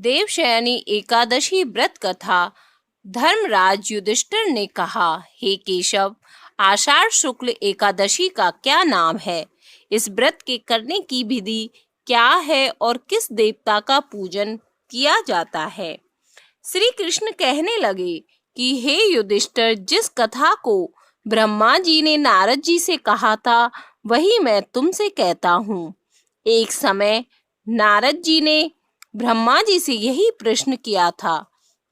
देवशयनी एकादशी व्रत कथा। धर्मराज युधिष्ठिर ने कहा, हे केशव, आषाढ़ शुक्ल एकादशी का क्या नाम है? इस व्रत के करने की विधि क्या है और किस देवता का पूजन किया जाता है? श्री कृष्ण कहने लगे कि हे युधिष्ठिर, जिस कथा को ब्रह्मा जी ने नारद जी से कहा था वही मैं तुमसे कहता हूँ। एक समय नारद जी ने ब्रह्मा जी से यही प्रश्न किया था।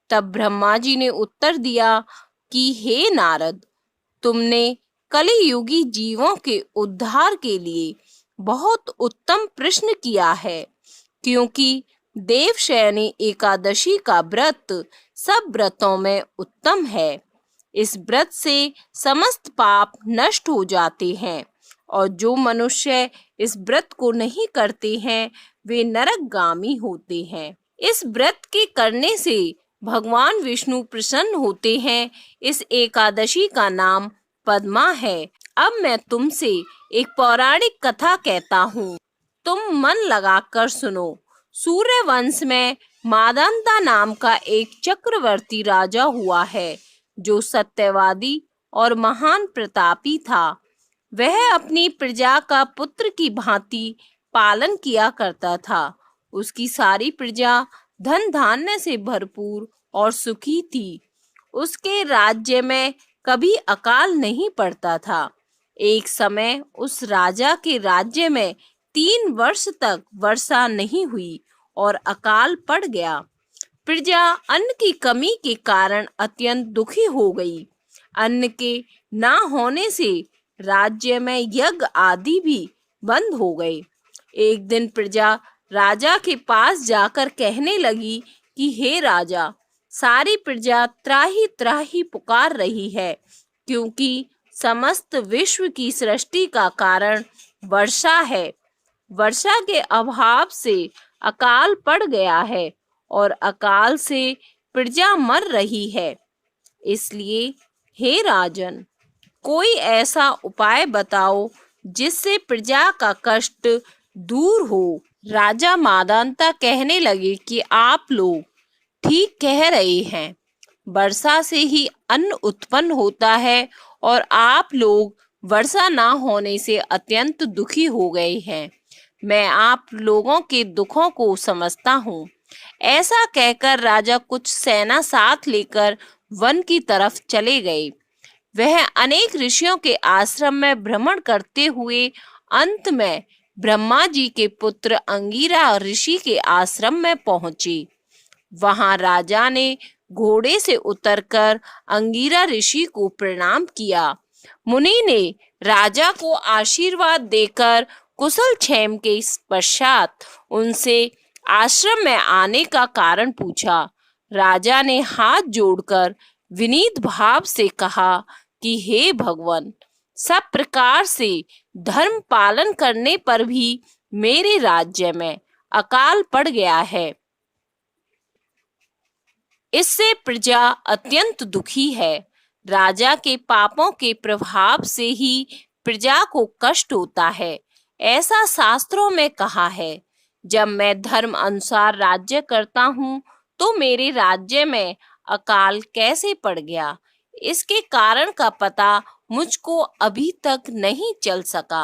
तब ब्रह्मा जी ने उत्तर दिया कि हे नारद, तुमने कलियुगी जीवों के उद्धार के लिए बहुत उत्तम प्रश्न किया है, क्योंकि देवशयनी एकादशी का व्रत सब व्रतों में उत्तम है। इस व्रत से समस्त पाप नष्ट हो जाते हैं और जो मनुष्य इस व्रत को नहीं करते हैं वे नरकगामी होते हैं। इस व्रत के करने से भगवान विष्णु प्रसन्न होते हैं। इस एकादशी का नाम पद्मा है। अब मैं तुमसे एक पौराणिक कथा कहता हूँ, तुम मन लगाकर सुनो। सूर्य वंश में मादंता नाम का एक चक्रवर्ती राजा हुआ है, जो सत्यवादी और महान प्रतापी था। वह अपनी प्रजा का पुत्र की भांति पालन किया करता था। उसकी सारी प्रजा धन धान्य से भरपूर और सुखी थी। उसके राज्य में कभी अकाल नहीं पड़ता था। एक समय उस राजा के राज्य में 3 वर्ष तक वर्षा नहीं हुई और अकाल पड़ गया। प्रजा अन्न की कमी के कारण अत्यंत दुखी हो गई। अन्न के ना होने से राज्य में यज्ञ आदि भी बंद हो गए। एक दिन प्रजा राजा के पास जाकर कहने लगी कि हे राजा, सारी प्रजा त्राही त्राही पुकार रही है, क्योंकि समस्त विश्व की सृष्टि का कारण वर्षा है। वर्षा के अभाव से अकाल पड़ गया है और अकाल से प्रजा मर रही है। इसलिए हे राजन, कोई ऐसा उपाय बताओ जिससे प्रजा का कष्ट दूर हो। राजा मादंता कहने लगे कि आप लोग ठीक कह रहे हैं। वर्षा से ही अन्न उत्पन्न होता है और आप लोग वर्षा ना होने से अत्यंत दुखी हो गए हैं। मैं आप लोगों के दुखों को समझता हूँ। ऐसा कहकर राजा कुछ सेना साथ लेकर वन की तरफ चले गए। वह अनेक ऋषियों के आश्रम में भ्रमण करते हुए अंत में ब्रह्मा जी के पुत्र अंगिरा ऋषि के आश्रम में पहुंचे। वहां राजा ने घोड़े से उतरकर अंगिरा ऋषि को प्रणाम किया। मुनि ने राजा को आशीर्वाद देकर कुशल क्षेम के पश्चात उनसे आश्रम में आने का कारण पूछा। राजा ने हाथ जोड़कर विनीत भाव से कहा कि हे भगवान, सब प्रकार से धर्म पालन करने पर भी मेरे राज्य में अकाल पड़ गया है। इससे प्रजा अत्यंत दुखी है। राजा के पापों के प्रभाव से ही प्रजा को कष्ट होता है। ऐसा शास्त्रों में कहा है। जब मैं धर्म अनुसार राज्य करता हूँ तो मेरे राज्य में अकाल कैसे पड़ गया, इसके कारण का पता मुझको अभी तक नहीं चल सका।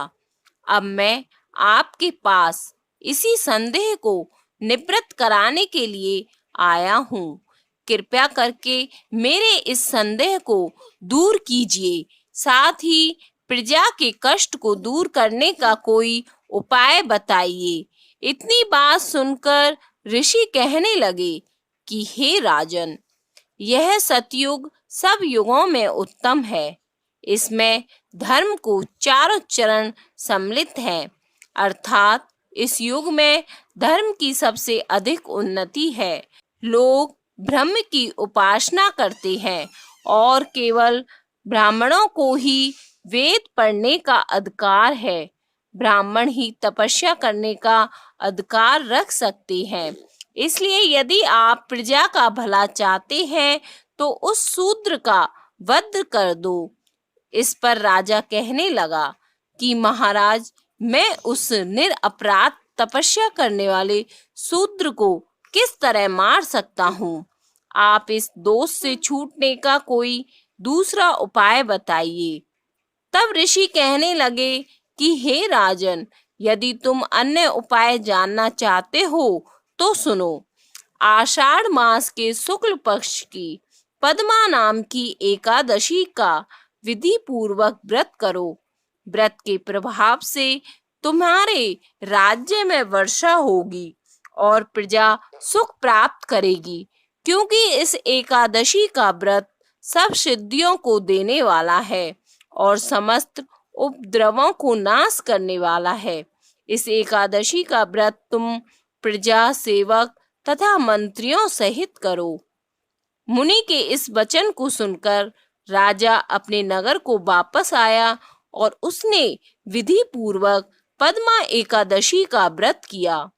अब मैं आपके पास इसी संदेह को निवृत्त कराने के लिए आया हूँ। कृपया करके मेरे इस संदेह को दूर कीजिए। साथ ही प्रजा के कष्ट को दूर करने का कोई उपाय बताइए। इतनी बात सुनकर ऋषि कहने लगे कि हे राजन, यह सतयुग सब युगों में उत्तम है। इसमें धर्म को चारों चरण सम्मिलित हैं, अर्थात इस युग में धर्म की सबसे अधिक उन्नति है। लोग ब्रह्म की उपासना करते हैं और केवल ब्राह्मणों को ही वेद पढ़ने का अधिकार है। ब्राह्मण ही तपस्या करने का अधिकार रख सकते हैं। इसलिए यदि आप प्रजा का भला चाहते हैं तो उस शूद्र का वध कर दो। इस पर राजा कहने लगा कि महाराज, मैं उस निरपराध तपस्या करने वाले शूद्र को किस तरह मार सकता हूँ। आप इस दोष से छूटने का कोई दूसरा उपाय बताइए। तब ऋषि कहने लगे कि हे राजन, यदि तुम अन्य उपाय जानना चाहते हो तो सुनो। आषाढ़ मास के शुक्ल पक्ष की पद्मा नाम की एकादशी का विधि पूर्वक व्रत करो। व्रत के प्रभाव से तुम्हारे राज्य में वर्षा होगी और प्रजा सुख प्राप्त करेगी, क्योंकि इस एकादशी का व्रत सब सिद्धियों को देने वाला है और समस्त उपद्रवों को नाश करने वाला है। इस एकादशी का व्रत तुम प्रजा, सेवक तथा मंत्रियों सहित करो। मुनि के इस वचन को सुनकर राजा अपने नगर को वापस आया और उसने विधि पूर्वक पद्मा एकादशी का व्रत किया।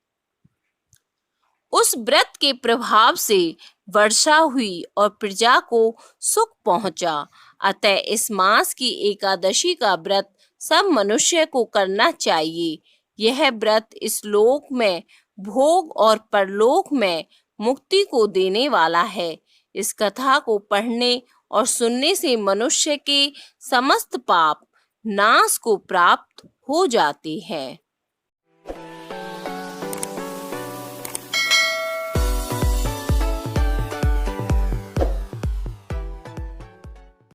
उस व्रत के प्रभाव से वर्षा हुई और प्रजा को सुख पहुंचा। अतः इस मास की एकादशी का व्रत सब मनुष्य को करना चाहिए। यह व्रत इस लोक में भोग और परलोक में मुक्ति को देने वाला है। इस कथा को पढ़ने और सुनने से मनुष्य के समस्त पाप नाश को प्राप्त हो जाते हैं।